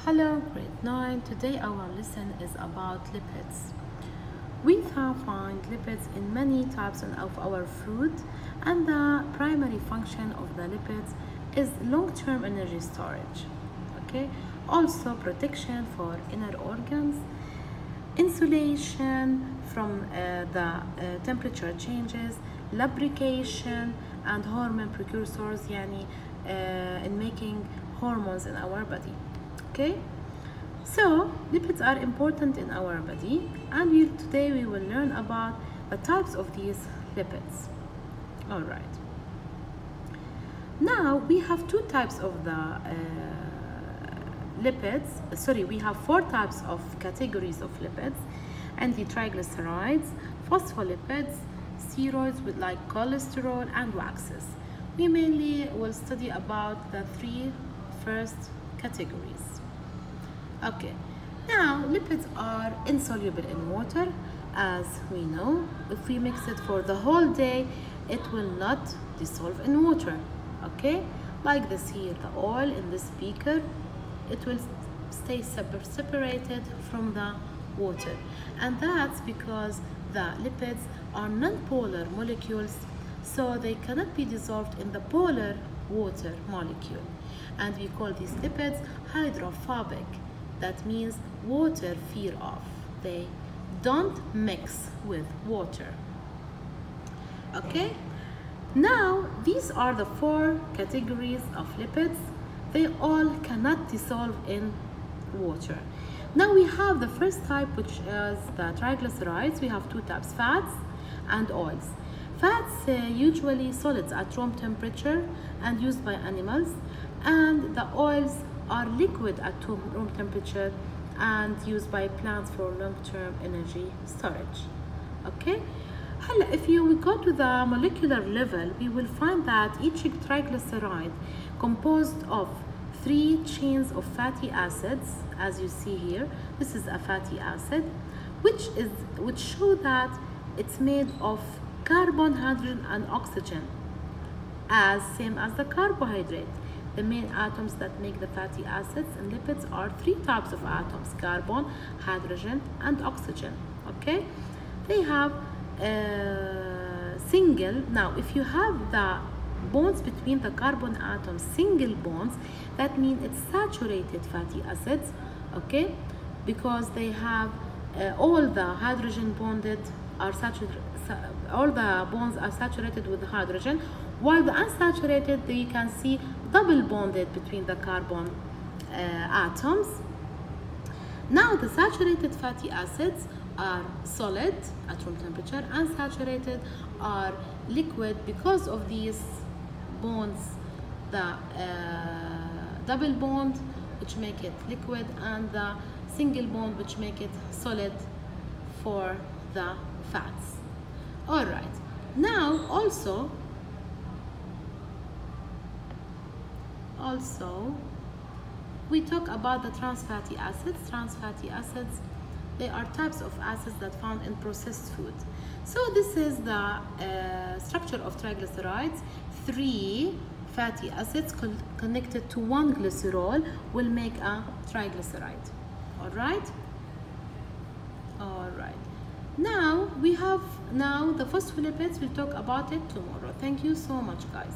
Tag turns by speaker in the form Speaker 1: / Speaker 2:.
Speaker 1: Hello, grade 9. Today our lesson is about lipids. We can find lipids in many types of our food, and the primary function of the lipids is long-term energy storage. Okay? Also protection for inner organs, insulation from the temperature changes, lubrication and hormone precursors in making hormones in our body. Okay, so lipids are important in our body, and today we will learn about the types of these lipids. All right, now we have two types of the we have four types of categories of lipids: anti-triglycerides, phospholipids, steroids with like cholesterol, and waxes. We mainly will study about the three first categories. Okay, now lipids are insoluble in water, as we know. If we mix it for the whole day, it will not dissolve in water. Okay, like this here, the oil in this beaker, it will stay separated from the water, and that's because the lipids are non-polar molecules, so they cannot be dissolved in the polar water molecule, and we call these lipids hydrophobic. That means water fear off. They don't mix with water. Okay, now these are the four categories of lipids. They all cannot dissolve in water. Now we have the first type, which is the triglycerides. We have two types: fats and oils. Fats usually solids at room temperature and used by animals, and the oils are liquid at room temperature and used by plants for long-term energy storage. Okay, if we go to the molecular level, we will find that each triglyceride composed of 3 chains of fatty acids. As you see here, this is a fatty acid, which show that it's made of carbon, hydrogen, and oxygen, as same as the carbohydrate. The main atoms that make the fatty acids and lipids are 3 types of atoms: carbon, hydrogen, and oxygen. Okay, they have single. Now if you have the bonds between the carbon atoms, single bonds, that means it's saturated fatty acids. Okay, because they have all the hydrogen bonded are saturated, all the bonds are saturated with hydrogen, while the unsaturated, you can see double bonded between the carbon atoms. Now the saturated fatty acids are solid at room temperature, unsaturated are liquid because of these bonds, the double bond which make it liquid, and the single bond which make it solid for the fats. All right, now also we talk about the trans fatty acids. Trans fatty acids, they are types of acids that found in processed food. So this is the structure of triglycerides. 3 fatty acids connected to 1 glycerol will make a triglyceride. All right, now we have the phospholipids. We'll talk about it tomorrow. Thank you so much, guys.